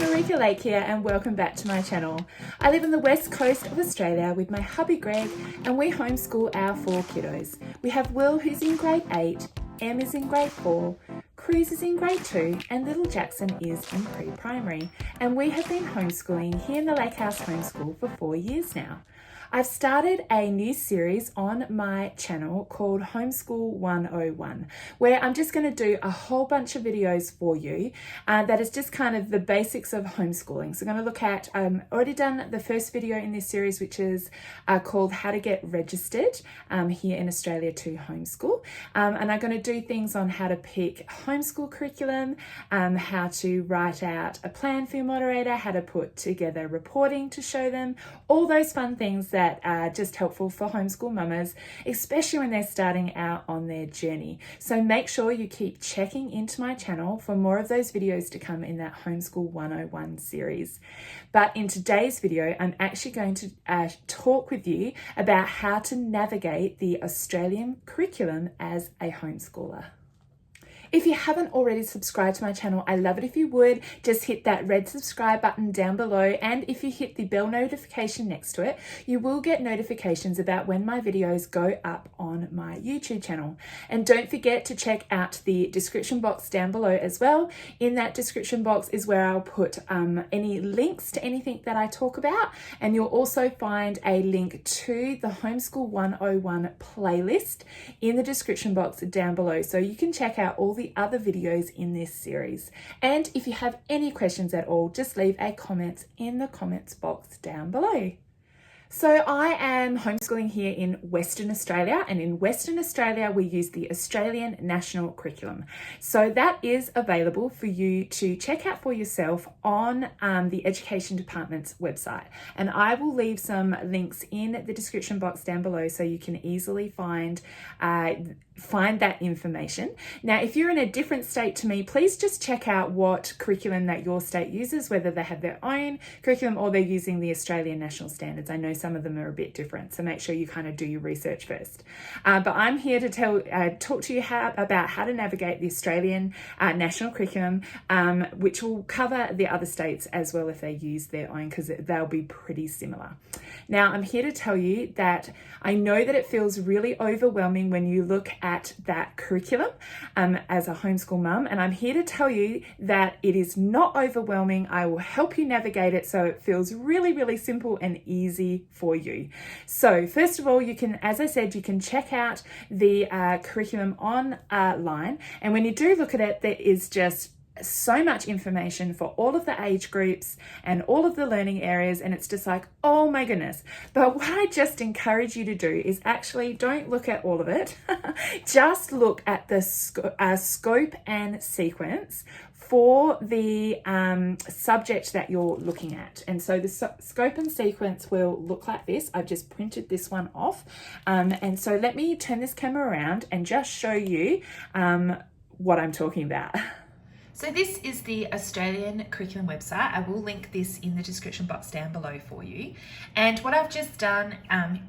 Marika Lake here and welcome back to my channel. I live on the west coast of Australia with my hubby Greg and we homeschool our 4 kiddos. We have Will who's in grade 8, Em is in grade 4, Cruz is in grade 2 and little Jackson is in pre-primary. And we have been homeschooling here in the Lake House Homeschool for 4 years now. I've started a new series on my channel called Homeschool 101, where I'm just going to do a whole bunch of videos for you that is just kind of the basics of homeschooling. So I'm going to look at, already done the first video in this series, which is called How to Get Registered here in Australia to homeschool. And I'm going to do things on how to pick homeschool curriculum, how to write out a plan for your moderator, how to put together reporting to show them, all those fun things that are just helpful for homeschool mamas, especially when they're starting out on their journey. So make sure you keep checking into my channel for more of those videos to come in that Homeschool 101 series. But in today's video, I'm actually going to talk with you about how to navigate the Australian curriculum as a homeschooler. If you haven't already subscribed to my channel, I love it if you would. Just hit that red subscribe button down below, and if you hit the bell notification next to it, you will get notifications about when my videos go up on my YouTube channel. And don't forget to check out the description box down below as well. In that description box is where I'll put any links to anything that I talk about, and you'll also find a link to the Homeschool 101 playlist in the description box down below, so you can check out all the other videos in this series. And if you have any questions at all, just leave a comment in the comments box down below. So I am homeschooling here in Western Australia, and in Western Australia we use the Australian National Curriculum. So that is available for you to check out for yourself on the Education Department's website. And I will leave some links in the description box down below so you can easily find that information. Now, if you're in a different state to me, please just check out what curriculum that your state uses, whether they have their own curriculum or they're using the Australian National Standards. I know some of them are a bit different, so make sure you kind of do your research first. But I'm here to talk to you about how to navigate the Australian National Curriculum, which will cover the other states as well if they use their own, because they'll be pretty similar. Now, I'm here to tell you that I know that it feels really overwhelming when you look at that curriculum as a homeschool mum, and I'm here to tell you that it is not overwhelming. I will help you navigate it so it feels really, really simple and easy for you. So first of all, you can, as I said, you can check out the curriculum online, and when you do look at it, there is just so much information for all of the age groups and all of the learning areas, and it's just like, oh my goodness. But what I just encourage you to do is actually don't look at all of it. Just look at the scope and sequence for the subject that you're looking at. And so the scope and sequence will look like this. I've just printed this one off. And so let me turn this camera around and just show you what I'm talking about. So this is the Australian Curriculum website. I will link this in the description box down below for you. And what I've just done,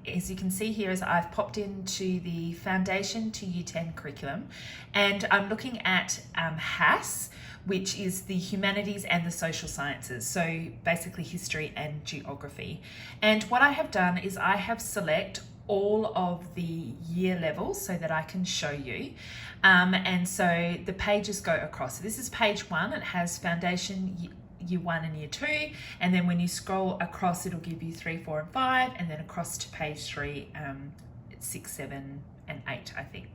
as you can see here, is I've popped into the Foundation to Year 10 curriculum, and I'm looking at HASS, which is the humanities and the social sciences, so basically history and geography. And what I have done is I have select all of the year levels so that I can show you. And so the pages go across. So this is page 1. It has Foundation Year 1 and Year 2. And then when you scroll across, it'll give you 3, 4, and 5. And then across to page 3, 6, 7, and 8, I think.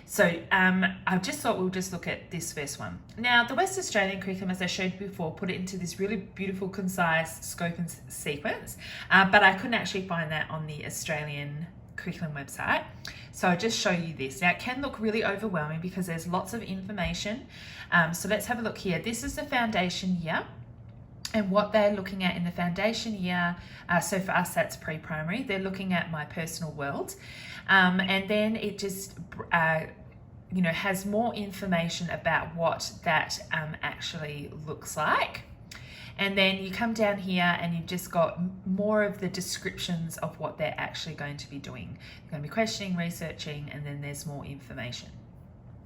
So I just thought we'll just look at this first one. Now, the West Australian curriculum, as I showed you before, put it into this really beautiful, concise scope and sequence, but I couldn't actually find that on the Australian curriculum website. So I'll just show you this. Now, it can look really overwhelming because there's lots of information. So let's have a look here. This is the foundation year. And what they're looking at in the foundation year, so for us that's pre-primary, they're looking at my personal world. And then it just has more information about what that actually looks like. And then you come down here and you've just got more of the descriptions of what they're actually going to be doing. They're going to be questioning, researching, and then there's more information.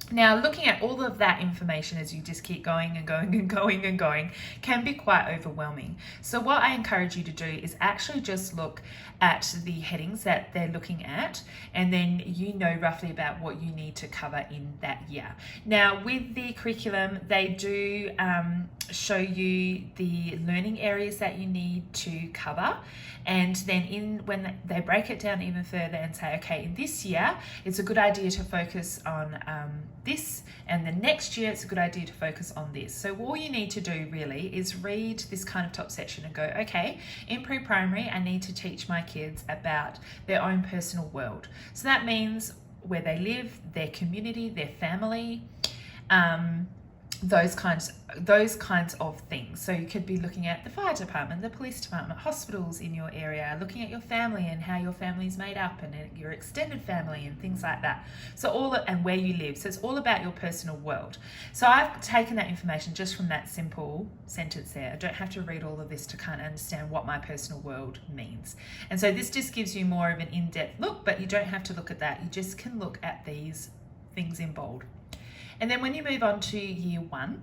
Now, looking at all of that information as you just keep going and going and going and going can be quite overwhelming. So what I encourage you to do is actually just look at the headings that they're looking at, and then you know roughly about what you need to cover in that year. Now, with the curriculum, they do show you the learning areas that you need to cover, and then when they break it down even further and say, okay, in this year it's a good idea to focus on this, and the next year it's a good idea to focus on this. So all you need to do really is read this kind of top section and go, okay, in pre-primary I need to teach my kids about their own personal world. So that means where they live, their community, their family, those kinds of things. So you could be looking at the fire department, the police department, hospitals in your area, looking at your family and how your family's made up, and your extended family and things like that. So and where you live. So it's all about your personal world. So I've taken that information just from that simple sentence there. I don't have to read all of this to kind of understand what my personal world means. And so this just gives you more of an in-depth look, but you don't have to look at that. You just can look at these things in bold. And then when you move on to year 1,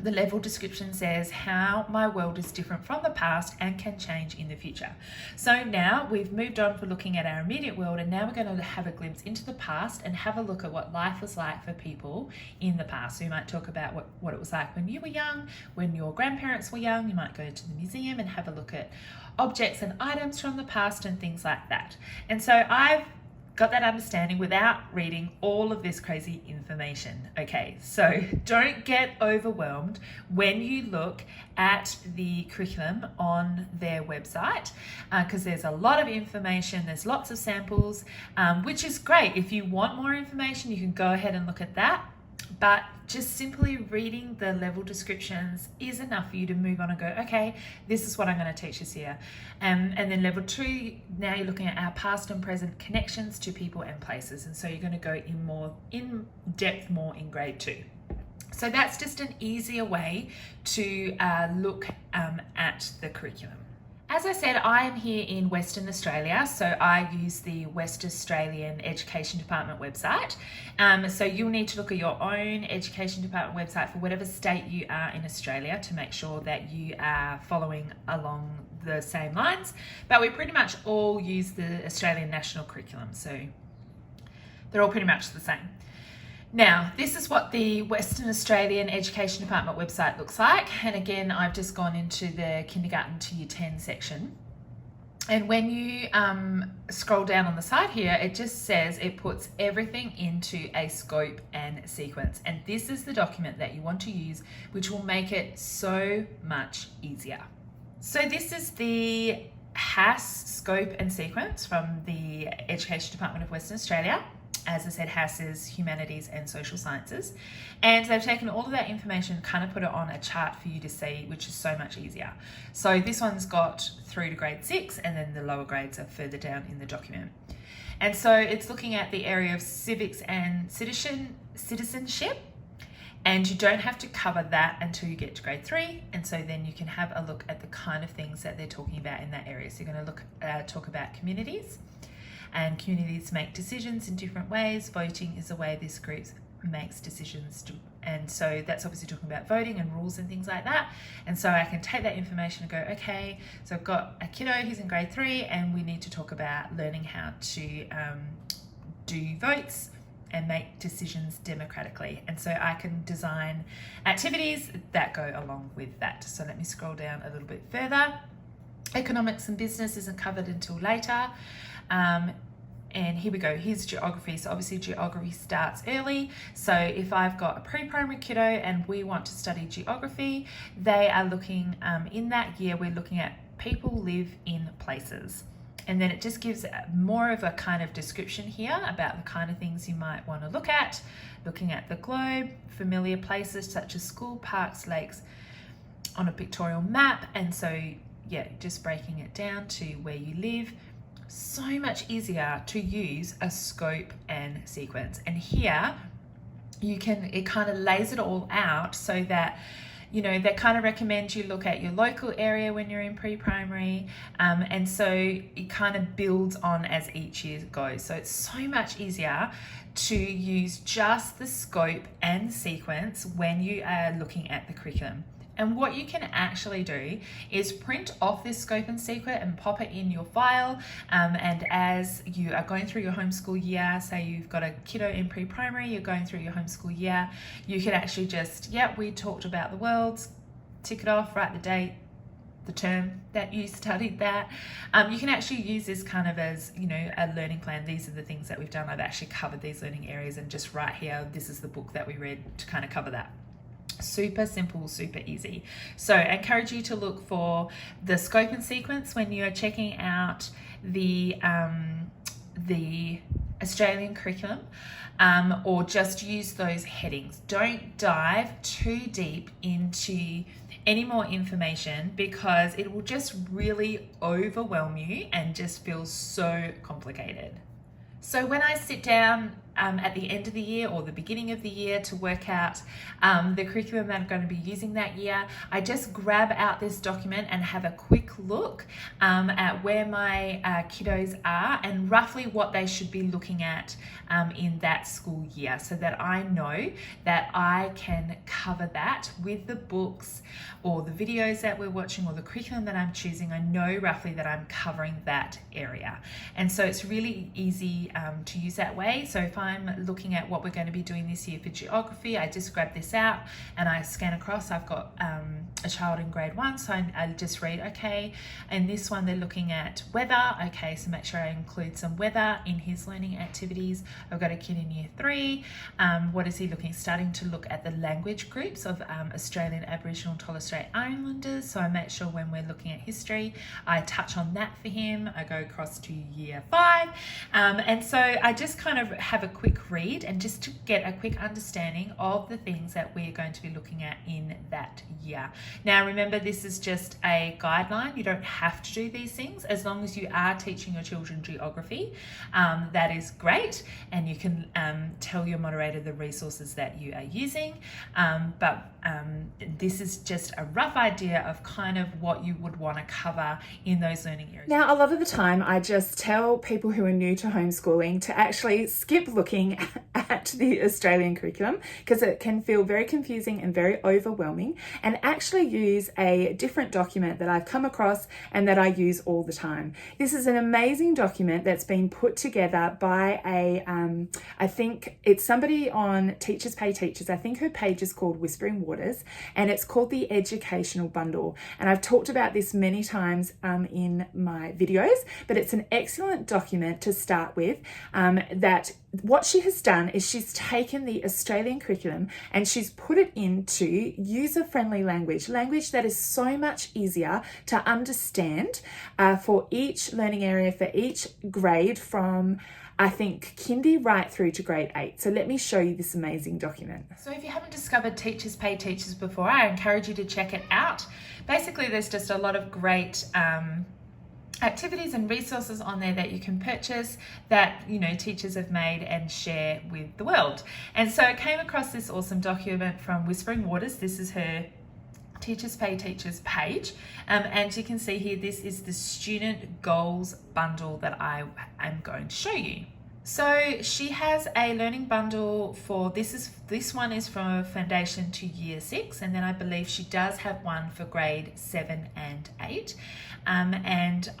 the level description says how my world is different from the past and can change in the future. So now we've moved on for looking at our immediate world, and now we're going to have a glimpse into the past and have a look at what life was like for people in the past. So you might talk about what it was like when you were young, when your grandparents were young. You might go to the museum and have a look at objects and items from the past and things like that. And so I've got that understanding without reading all of this crazy information. Okay, so don't get overwhelmed when you look at the curriculum on their website, because there's a lot of information, there's lots of samples, which is great. If you want more information, you can go ahead and look at that. But just simply reading the level descriptions is enough for you to move on and go, okay, this is what I'm going to teach this year. And then level 2, now you're looking at our past and present connections to people and places. And so you're going to go in depth more in grade 2. So that's just an easier way to look at the curriculum. As I said, I am here in Western Australia, so I use the West Australian Education Department website. So you'll need to look at your own Education Department website for whatever state you are in Australia to make sure that you are following along the same lines. But we pretty much all use the Australian National Curriculum, so they're all pretty much the same. Now, this is what the Western Australian Education Department website looks like. And again, I've just gone into the kindergarten to year 10 section. And when you scroll down on the side here, it just says it puts everything into a scope and sequence. And this is the document that you want to use, which will make it so much easier. So this is the HAS scope and sequence from the Education Department of Western Australia. As I said, HAS is Humanities and Social Sciences. And they've taken all of that information, kind of put it on a chart for you to see, which is so much easier. So this one's got through to grade 6, and then the lower grades are further down in the document. And so it's looking at the area of civics and citizenship. And you don't have to cover that until you get to grade 3. And so then you can have a look at the kind of things that they're talking about in that area. So you're going to talk about communities. And communities make decisions in different ways. Voting is the way this group makes decisions. And so that's obviously talking about voting and rules and things like that. And so I can take that information and go, okay, so I've got a kiddo, he's in grade 3, and we need to talk about learning how to do votes and make decisions democratically. And so I can design activities that go along with that. So let me scroll down a little bit further. Economics and business isn't covered until later. And here we go, here's geography. So obviously geography starts early. So if I've got a pre-primary kiddo and we want to study geography, they are looking, in that year, we're looking at people live in places. And then it just gives more of a kind of description here about the kind of things you might want to look at, looking at the globe, familiar places such as school, parks, lakes on a pictorial map. And so, yeah, just breaking it down to where you live. So much easier to use a scope and sequence. And here you can, it kind of lays it all out so that they kind of recommend you look at your local area when you're in pre-primary, and so it kind of builds on as each year goes. So it's so much easier to use just the scope and sequence when you are looking at the curriculum. And what you can actually do is print off this scope and sequence and pop it in your file. And as you are going through your homeschool year, say you've got a kiddo in pre-primary, you're going through your homeschool year, you can actually just, we talked about the worlds, tick it off, write the date, the term that you studied that. You can actually use this kind of as, a learning plan. These are the things that we've done. I've actually covered these learning areas, and just right here, this is the book that we read to kind of cover that. Super simple, super easy. So I encourage you to look for the scope and sequence when you are checking out the Australian curriculum, or just use those headings. Don't dive too deep into any more information, because it will just really overwhelm you and just feel so complicated. So when I sit down at the end of the year or the beginning of the year to work out the curriculum that I'm going to be using that year, I just grab out this document and have a quick look at where my kiddos are and roughly what they should be looking at in that school year, so that I know that I can cover that with the books or the videos that we're watching or the curriculum that I'm choosing. I know roughly that I'm covering that area. And so it's really easy to use that way. So if I'm looking at what we're going to be doing this year for geography, I just grab this out and I scan across. I've got a child in grade 1, so I just read, okay, and this one they're looking at weather. Okay, so make sure I include some weather in his learning activities. I've got a kid in year 3. What is he looking? Starting to look at the language groups of Australian, Aboriginal and Torres Strait Islanders. So I make sure when we're looking at history, I touch on that for him. I go across to year 5. And so I just kind of have a quick read and just to get a quick understanding of the things that we're going to be looking at in that year. Now, remember, this is just a guideline. You don't have to do these things. As long as you are teaching your children geography, that is great. And you can tell your moderator the resources that you are using. But this is just a rough idea of kind of what you would want to cover in those learning areas. Now, a lot of the time, I just tell people who are new to homeschooling to actually skip looking at the Australian curriculum, because it can feel very confusing and very overwhelming, and actually use a different document that I've come across and that I use all the time. This is an amazing document that's been put together by I think it's somebody on Teachers Pay Teachers. I think her page is called Whispering Waters, and it's called the Educational Bundle. And I've talked about this many times in my videos, but it's an excellent document to start with. That what she has done is she's taken the Australian curriculum and she's put it into user-friendly language that is so much easier to understand for each learning area, for each grade, from I think kindy right through to grade 8. So let me show you this amazing document. So if you haven't discovered Teachers Pay Teachers before, I encourage you to check it out. Basically, there's just a lot of great activities and resources on there that you can purchase that teachers have made and share with the world. And so I came across this awesome document from Whispering Waters. This is her Teachers Pay Teachers page, and you can see here this is the student goals bundle that I am going to show you. So she has a learning bundle for this one is from foundation to year 6, and then I believe she does have one for grade 7 and 8, and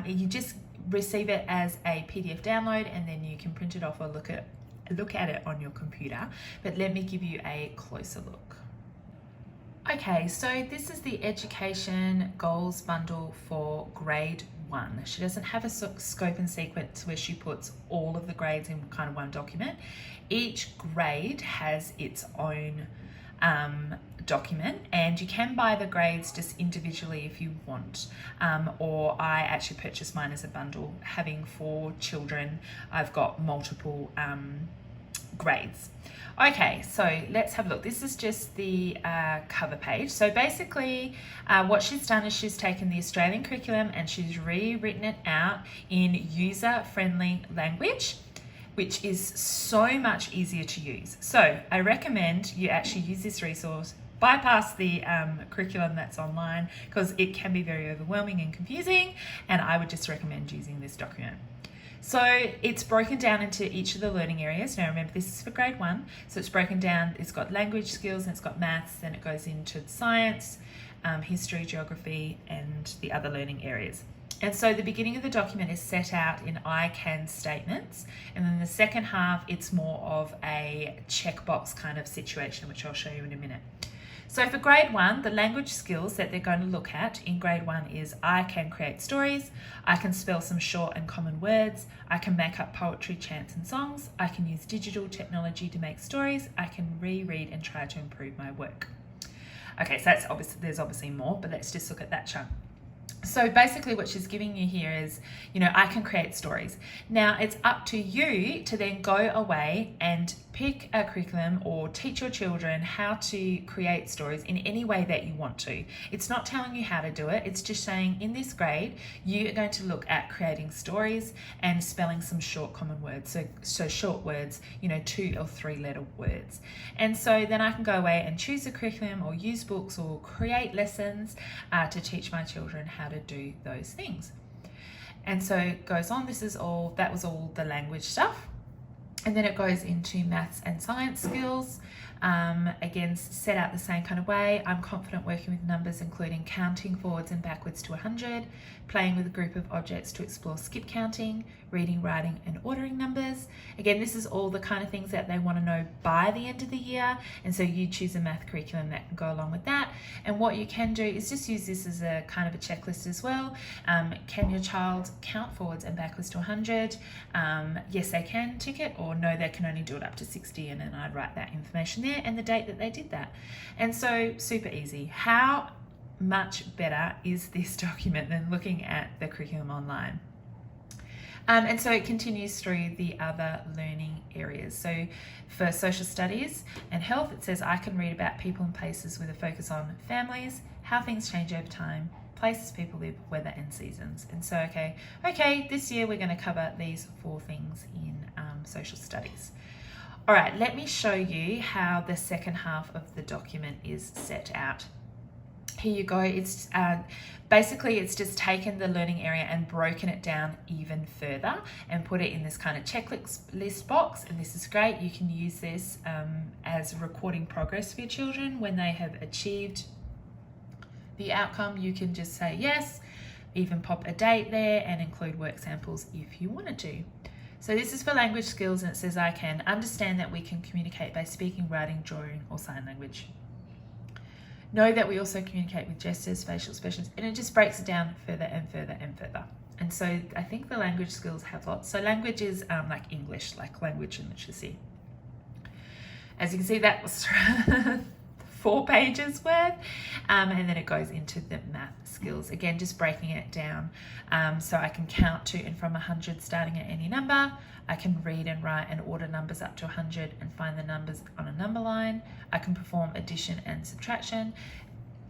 you just receive it as a PDF download, and then you can print it off or look at it on your computer. But let me give you a closer look. Okay, so this is the Education Goals Bundle for grade 1. She doesn't have a scope and sequence where she puts all of the grades in kind of one document. Each grade has its own document, and you can buy the grades just individually if you want, or I actually purchased mine as a bundle. Having 4 children, I've got multiple grades. Okay, so let's have a look. This is just the cover page. So basically what she's done is she's taken the Australian curriculum and she's rewritten it out in user-friendly language, which is so much easier to use. So I recommend you actually use this resource, bypass the curriculum that's online because it can be very overwhelming and confusing, and I would just recommend using this document. So it's broken down into each of the learning areas. Now remember, this is for grade 1, so it's broken down, it's got language skills and it's got maths, then it goes into science, history, geography, and the other learning areas. And so the beginning of the document is set out in I can statements, and then the second half it's more of a checkbox kind of situation, which I'll show you in a minute. So for grade 1, the language skills that they're going to look at in grade 1 is I can create stories, I can spell some short and common words, I can make up poetry, chants and songs, I can use digital technology to make stories, I can reread and try to improve my work. Okay, so that's there's obviously more, but let's just look at that chunk. So basically what she's giving you here is, I can create stories. Now it's up to you to then go away and pick a curriculum or teach your children how to create stories in any way that you want to. It's not telling you how to do it. It's just saying in this grade, you are going to look at creating stories and spelling some short common words. So short words, 2 or 3 letter words. And so then I can go away and choose a curriculum or use books or create lessons to teach my children how to do those things. And so it goes on, that was all the language stuff. And then it goes into maths and science skills. Again, set out the same kind of way. I'm confident working with numbers, including counting forwards and backwards to 100, playing with a group of objects to explore skip counting, reading, writing, and ordering numbers. Again, this is all the kind of things that they want to know by the end of the year. And so you choose a math curriculum that can go along with that. And what you can do is just use this as a kind of a checklist as well. Can your child count forwards and backwards to 100? Yes, they can, tick it, or no, they can only do it up to 60. And then I'd write that information there and the date that they did that. And so super easy. How much better is this document than looking at the curriculum online? And so it continues through the other learning areas. So for social studies and health, it says I can read about people and places with a focus on families, how things change over time, places people live, weather and seasons. And so, okay, this year we're going to cover these 4 things in social studies. All right, let me show you how the second half of the document is set out. Here you go. It's basically it's just taken the learning area and broken it down even further and put it in this kind of checklist box. And this is great. You can use this as recording progress for your children when they have achieved the outcome. You can just say yes, even pop a date there and include work samples if you wanted to. So this is for language skills, and it says I can understand that we can communicate by speaking, writing, drawing, or sign language. Know that we also communicate with gestures, facial expressions, and it just breaks it down further and further and further. And so I think the language skills have lots. So language is like English, like language and literacy. As you can see, that was 4 pages worth. And then it goes into the math skills. Again, just breaking it down. So I can count to and from 100 starting at any number. I can read and write and order numbers up to 100 and find the numbers on a number line. I can perform addition and subtraction.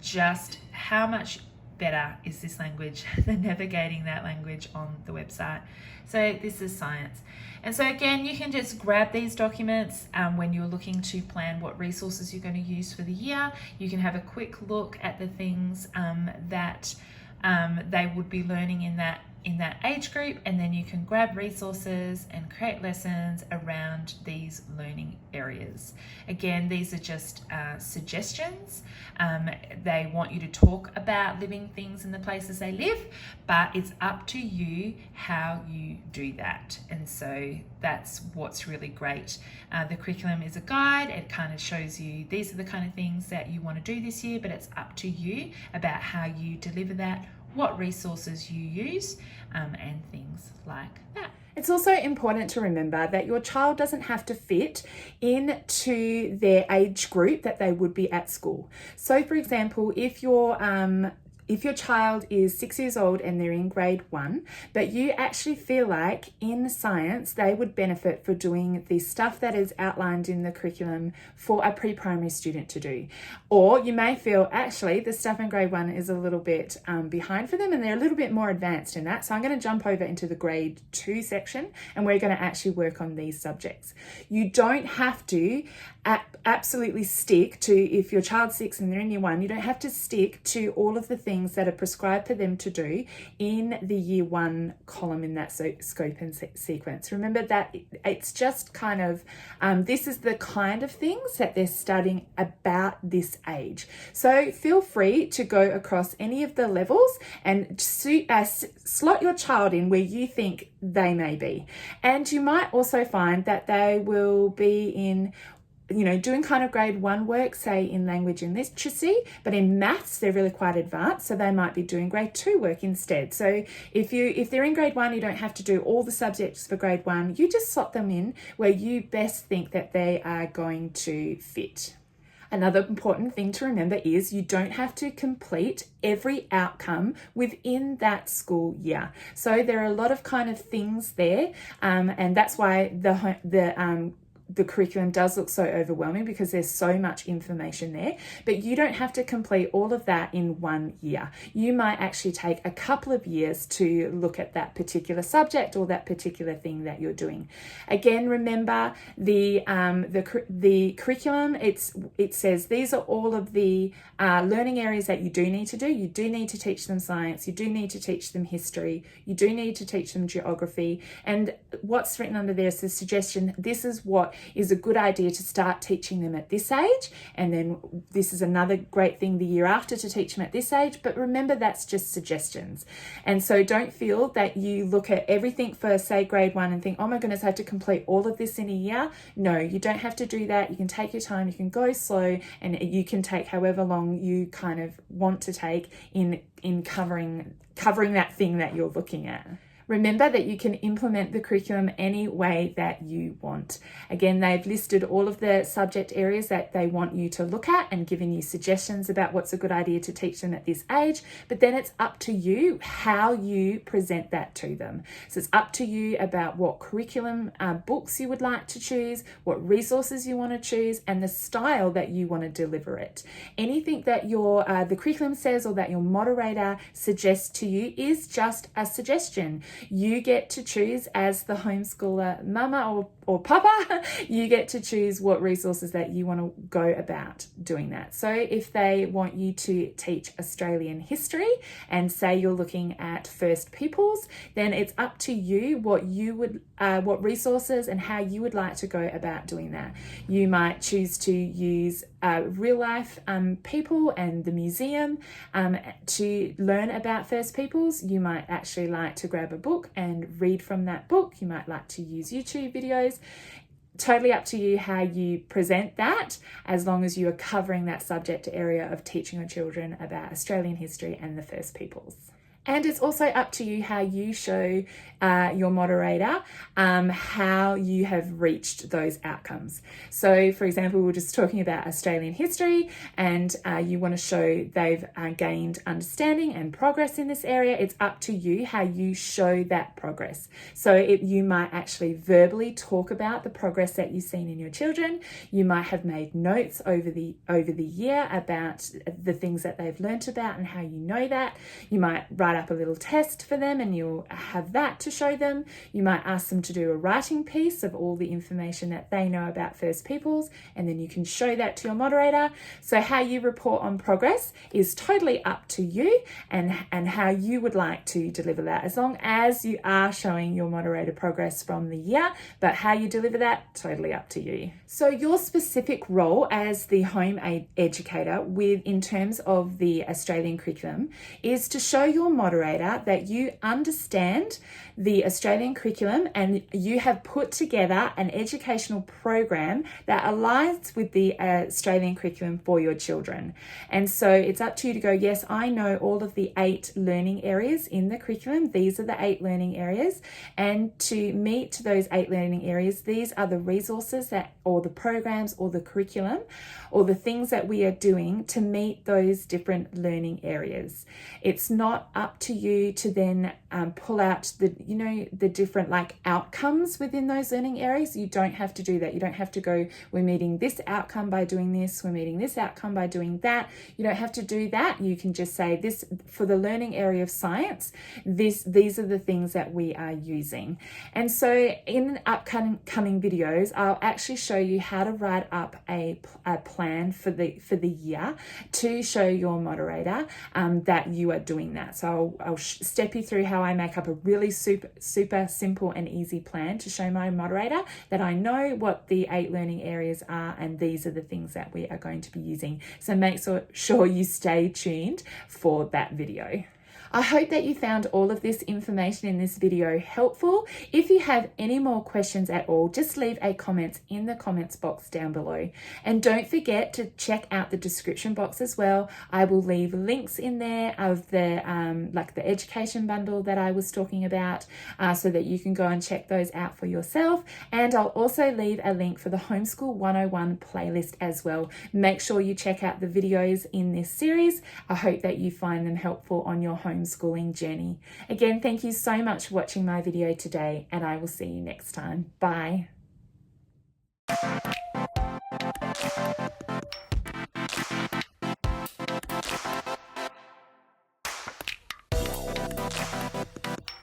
Just how much better is this language than navigating that language on the website? So this is science. And so again, you can just grab these documents when you're looking to plan what resources you're going to use for the year. You can have a quick look at the things that they would be learning in that age group, and then you can grab resources and create lessons around these learning areas. Again, these are just suggestions. They want you to talk about living things in the places they live, but it's up to you how you do that. And so that's what's really great. The curriculum is a guide. It kind of shows you these are the kind of things that you want to do this year, but it's up to you about how you deliver that, what resources you use, and things like that. It's also important to remember that your child doesn't have to fit into their age group that they would be at school. So for example, if your if your child is 6 years old and they're in grade 1, but you actually feel like in science they would benefit for doing the stuff that is outlined in the curriculum for a pre-primary student to do. Or you may feel actually the stuff in grade 1 is a little bit behind for them and they're a little bit more advanced in that. So I'm going to jump over into the grade 2 section and we're going to actually work on these subjects. You don't have to absolutely stick to, if your child's 6 and they're in year 1, you don't have to stick to all of the things that are prescribed for them to do in the year 1 column in that scope and sequence. Remember that it's just kind of, this is the kind of things that they're studying about this age. So feel free to go across any of the levels and slot your child in where you think they may be. And you might also find that they will be in, doing kind of grade 1 work, say in language and literacy, but in maths they're really quite advanced, so they might be doing grade 2 work instead. So if they're in grade 1, you don't have to do all the subjects for grade 1, you just slot them in where you best think that they are going to fit. Another important thing to remember is you don't have to complete every outcome within that school year. So there are a lot of kind of things there, and that's why the curriculum does look so overwhelming, because there's so much information there, but you don't have to complete all of that in 1 year. You might actually take a couple of years to look at that particular subject or that particular thing that you're doing. Again, remember the curriculum, it says these are all of the learning areas that you do need to do. You do need to teach them science, you do need to teach them history, you do need to teach them geography, and what's written under there is the suggestion, this is what is a good idea to start teaching them at this age, and then this is another great thing the year after to teach them at this age. But remember, that's just suggestions, and so don't feel that you look at everything for, say, grade 1 and think, oh my goodness, I have to complete all of this in a year. No, you don't have to do that. You can take your time, you can go slow, and you can take however long you kind of want to take in covering that thing that you're looking at. Remember that you can implement the curriculum any way that you want. Again, they've listed all of the subject areas that they want you to look at and given you suggestions about what's a good idea to teach them at this age, but then it's up to you how you present that to them. So it's up to you about what curriculum books you would like to choose, what resources you want to choose, and the style that you want to deliver it. Anything that the curriculum says or that your moderator suggests to you is just a suggestion. You get to choose, as the homeschooler mama or papa, you get to choose what resources that you want to go about doing that. So if they want you to teach Australian history and say you're looking at First Peoples, then it's up to you what resources and how you would like to go about doing that. You might choose to use real life people and the museum to learn about First Peoples. You might actually like to grab a book and read from that book. You might like to use YouTube videos. Totally up to you how you present that, as long as you are covering that subject area of teaching your children about Australian history and the First Peoples. And it's also up to you how you show your moderator how you have reached those outcomes. So, for example, we were just talking about Australian history, and you want to show they've gained understanding and progress in this area. It's up to you how you show that progress. So you might actually verbally talk about the progress that you've seen in your children. You might have made notes over the year about the things that they've learnt about and how you know that. You might write up a little test for them and you'll have that to show them. You might ask them to do a writing piece of all the information that they know about First Peoples, and then you can show that to your moderator. So how you report on progress is totally up to you and how you would like to deliver that, as long as you are showing your moderator progress from the year, but how you deliver that, totally up to you. So your specific role as the home educator in terms of the Australian curriculum is to show your moderator that you understand the Australian curriculum and you have put together an educational program that aligns with the Australian curriculum for your children. And so it's up to you to go, yes, I know all of the 8 learning areas in the curriculum. These are the 8 learning areas. And to meet those 8 learning areas, these are the resources or the programs or the curriculum or the things that we are doing to meet those different learning areas. It's not up to you to then pull out the different outcomes within those learning areas. You don't have to do that. You don't have to go, we're meeting this outcome by doing this, we're meeting this outcome by doing that. You don't have to do that. You can just say this for the learning area of science, these are the things that we are using. And so in upcoming videos, I'll actually show you how to write up a plan for the year to show your moderator that you are doing that. So I'll step you through how I make up a really super simple and easy plan to show my moderator that I know what the 8 learning areas are and these are the things that we are going to be using. So make sure you stay tuned for that video. I hope that you found all of this information in this video helpful. If you have any more questions at all, just leave a comment in the comments box down below. And don't forget to check out the description box as well. I will leave links in there of the the education bundle that I was talking about so that you can go and check those out for yourself. And I'll also leave a link for the Homeschool 101 playlist as well. Make sure you check out the videos in this series. I hope that you find them helpful on your homeschooling journey. Again, thank you so much for watching my video today, and I will see you next time. Bye.